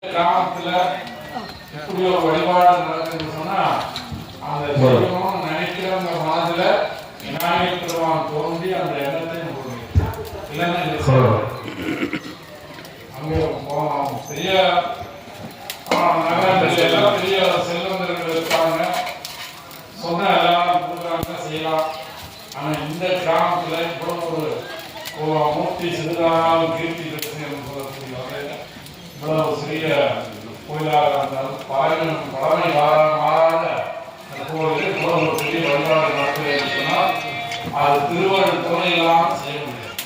கிராமத்துல எப்படி ஒரு வழிபாடு நடக்குதுன்னு சொன்னா அந்த தெய்வம் நினைக்கிறவங்க மனதுல விநாயகர் பெருமான் தோன்றி அந்த எண்ணத்தை இல்லைன்னா அங்க பெரிய நகரங்கள் எல்லாம் பெரிய செல்வந்தர்கள் இருப்பாங்க, சொன்ன எல்லாம் கொடுக்குறாங்க செய்யலாம். ஆனா இந்த கிராமத்துல இவ்வளவு ஒரு மூர்த்தி சிறுதானாலும் கீர்த்தி தரிசனம் சொல்லக்கூடிய வகையில இவ்வளவு சிறிய கோயிலாக இருந்தாலும் பழமை மாறாத அந்த கோயிலில் இவ்வளவு ஒரு பெரிய வழிபாடு நடக்குது சொன்னால் அது திருவள்ளுவர் துணை இல்லாமல் செய்ய முடியாது.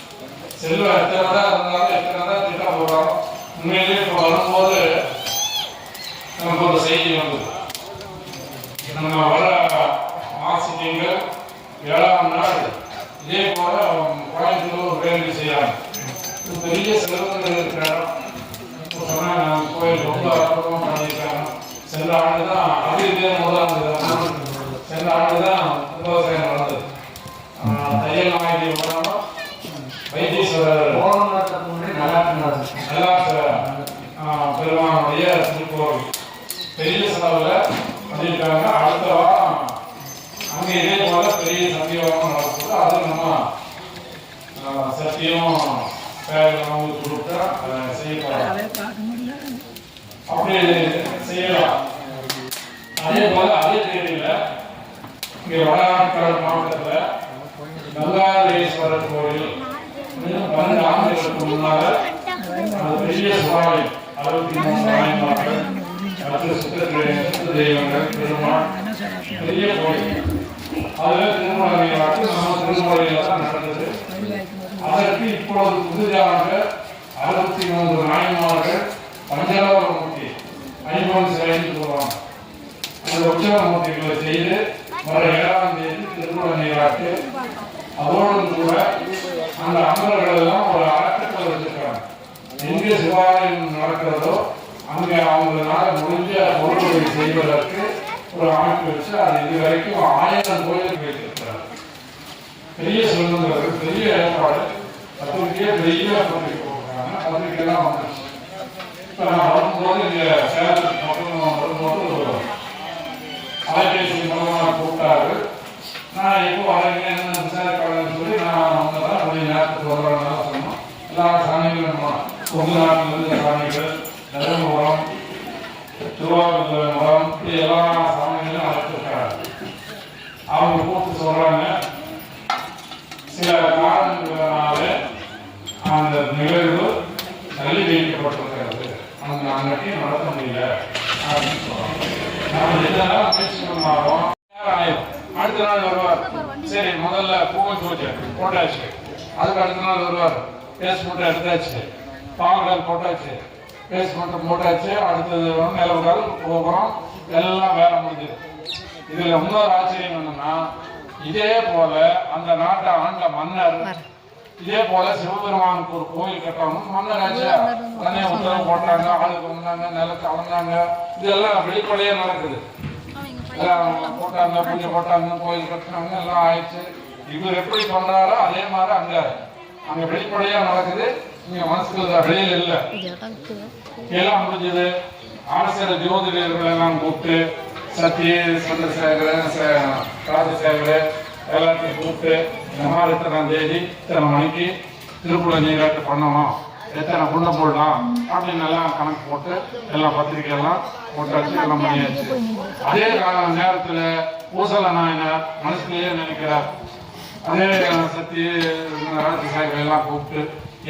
செல்வம் எத்தனை தான் இருந்தாலும் எத்தனை தான் திட்டம் போடுறோம். உண்மையிலேயே இப்போ வரும்போது நமக்கு ஒரு செய்தி வந்தது. நம்ம வர மாசிகள் 7ஆம் நாள் இதே போல கோயம்புத்தூர் வேலை செய்யலாம். பெரிய செல்வங்கள் இருக்கிற சொன்னாங்க கோயில் ரொம்ப அற்புதமாக பண்ணியிருக்காங்க. சென்ற ஆண்டு தான் அது இதே முதலாவது சென்ற ஆண்டு தான் விவசாயம் நடந்தது. தையல் நாயகி மூலமாக வைத்தீஸ்வரர் பெருமானுடைய திருக்கோவில் பெரிய செலவில் பண்ணியிருக்காங்க. அடுத்த வாரம் அங்கே இதே போல பெரிய சத்தியோகம் நடக்குது. அது நம்ம சத்தியம் கொடுத்தா செய்யப்படும் அப்படி செய்யலாம். அதே போல அதே தேதியில இங்கே வடநாட்கடல் மாவட்டத்தில் கங்காதேஸ்வரர் கோயில் 12 ஆண்டுகளுக்கு முன்னால அது பெரிய சுவாமி 63 நாயன்மார்கள் மற்றும் சுத்த தெய்வங்கள் பெருமாள் பெரிய கோயில். அதில் திருமலையாட்டு நம்ம திருமலையில தான் நடந்தது. அதற்கு இப்பொழுது புதிதாக 63 நாயன்மார்கள் பஞ்சலோகமூர்த்தி ஐம்பொன் சிலைன்னு சொல்லுவாங்க. அந்த உற்சவமூர்த்திகளை செய்து வர 7ஆம் தேதி திருமலையாட்டு அதோடு கூட அந்த அமரர்கள் எல்லாம் ஒரு அறக்கட்டளை வச்சிருக்காங்க. எங்கே சிவாலயம் நடக்கிறதோ அங்கே அவங்களால முடிஞ்ச பொருட்களை செய்வதற்கு ஒரு அமைப்பு வச்சு அது இதுவரைக்கும் 1000 கோயிலுக்கு வைத்திருக்கிறார். பெரிய செல்வந்தர்கள் பெரிய ஏற்பாடு பத்திரிகையே பெரிய பத்திரிகை போட்டிருக்காங்க. பத்திரிகைலாம் வந்துருச்சு. இப்போ நான் வரும்போது இங்கே சேலத்துக்கு மட்டும் வரும்போது அலைபேசி மூலமாக கூப்பிட்டாரு. நான் எப்போ வரீங்க என்ன விசாரிப்பாளர்னு சொல்லி நான் வந்ததான் அப்படியே நேரத்துக்கு வருவாங்க சொன்னோம். எல்லா சாமிகளும் கொங்கு நாட்டிலிருந்து சாமிகள் தருமபுரம் திருவாரூரம் இப்படி எல்லா சாமிகளும் அழைச்சிருக்காங்க. அவங்க கூப்பிட்டு சொல்றாங்க சில காரணங்களால அந்த நிகழ்வு தள்ளி வைக்கப்பட்டிருக்கிறது, அந்த அன்னைக்கு நடத்த முடியல அப்படின்னு சொல்றாங்க. நம்ம இதெல்லாம் முயற்சி பண்ணாலும் அடுத்த நாள் வருவார். சரி முதல்ல பூவை பூஜை போட்டாச்சு, அதுக்கு அடுத்த நாள் வருவார். பேஸ்மெண்ட் எடுத்தாச்சு, பாவங்கள் போட்டாச்சு, பேஸ்மெண்ட் போட்டாச்சு, அடுத்தது நிலவுகள் போகிறோம், எல்லாம் வேலை முடிஞ்சது. இதுல இன்னொரு ஆச்சரியம் என்னன்னா இதே போல அந்த நாட்டை ஆண்ட மன்னர் இதே போல சிவபெருமானுக்கு ஒரு கோயில் கட்டணும் மன்னர் ஆச்சு. தனியாக உத்தரவு போட்டாங்க, ஆளுக்கு வந்தாங்க, நிலத்தை அளந்தாங்க. இதெல்லாம் வெளிப்படையே நடக்குது. போட்டாங்க, பூஜை போட்டாங்க, கோயில் கட்டினாங்க, எல்லாம் ஆயிடுச்சு. இவர் எப்படி பண்றாரோ அதே மாதிரி அங்க வெளிப்படையா நடக்குது. நீங்க மனசுல வெளியில இல்ல. எல்லாம் முடிஞ்சது. அரசியல் ஜோதிடர்கள் எல்லாம் கூப்பிட்டு சத்திய சந்திரசேகரன் ராஜசேகர் எல்லாத்தையும் கூப்பிட்டு இந்த மாதிரி இத்தனாம் தேதி இத்தனை மணிக்கு திருப்புல நீராட்டு பண்ணணும், எத்தனை குண்டம் போடலாம் அப்படின்னு எல்லாம் கணக்கு போட்டு எல்லாம் பத்திரிகையெல்லாம் போட்டாச்சு, எல்லாம் பண்ணியாச்சு. அதே நேரத்தில் பூசல நாயனார் மனசுலயே நினைக்கிறார். அதே சத்திய ராஜசேகர் எல்லாம் கூப்பிட்டு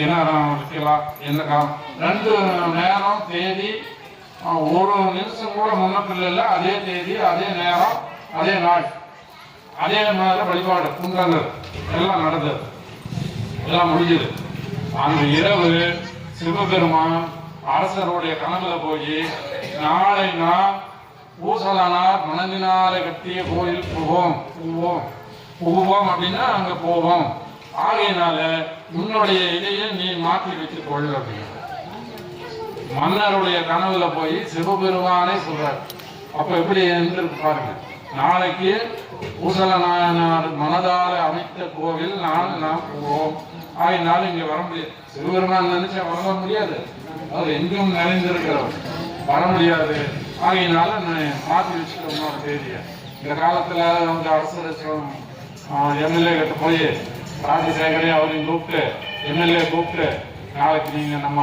என்ன வைக்கலாம் என்ன காலம் 2 நேரம் தேதி ஒரு நிமிஷம் கூட முன்னப்பில் இல்லை. அதே தேதி அதே நேரம் அதே நாள் அதே மாதிரி வழிபாடு குண்டங்கள் எல்லாம் நடந்தது, எல்லாம் முடிஞ்சது. அந்த இரவு சிவபெருமான் அரசருடைய கனவுல போய் நாளை நான் பூசலனார் மனதினாலே கட்டிய கோயில் புகுவோம் அப்படின்னா அங்க போவோம். ஆகையினால உன்னுடைய இதையை நீ மாற்றி வைத்துக் கொள் அப்படின்னு மன்னருடைய கனவுல போய் சிவபெருமானே சொல்றாரு. அப்ப எப்படி இருந்திருக்கு பாருங்க. நாளைக்கு பூசல நாயனார் மனதால அமைத்த கோவில் நாம் போவோம். ஆகினாலும் இங்க வர முடியாது. சிவபெருமான் நினைச்சா வர முடியாது. அவர் எங்கும் நிறைந்திருக்கிறவர், வர முடியாது. ஆகையினால நான் மாற்றி வச்சுட்டோம் செய்தியை. இந்த காலத்துல வந்து அரசு எம்எல்ஏ கிட்ட போய் ராஜசேகரே அவரையும் கூப்பிட்டு எம்எல்ஏ கூப்பிட்டு நாளைக்கு நீங்க நம்ம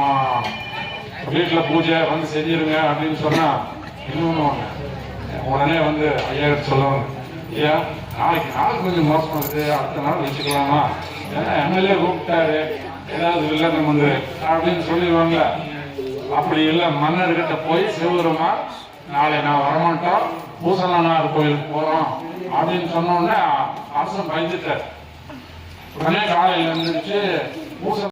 வீட்டில் பூஜை வந்து செஞ்சிருங்க அப்படின்னு சொன்னா இன்னொன்று உடனே வந்து ஐயா சொல்லுவாங்க, ஐயா நாளைக்கு கொஞ்சம் மோசமா இருக்கு, அடுத்த நாள் வச்சுக்கலாமா, ஏன்னா எம்எல்ஏ கூப்பிட்டாரு ஏதாவது வில்லங்கம் வந்து அப்படின்னு சொல்லிடுவாங்க. அப்படி இல்லை, மன்னர்கிட்ட போய் சிவபெருமா நாளை நான் வரமாட்டோம், பூசலனார் கோயிலுக்கு போறோம் அப்படின்னு சொன்ன உடனே அரசன் பயந்துட்டார். உடனே காலையில் இருந்துச்சு பூச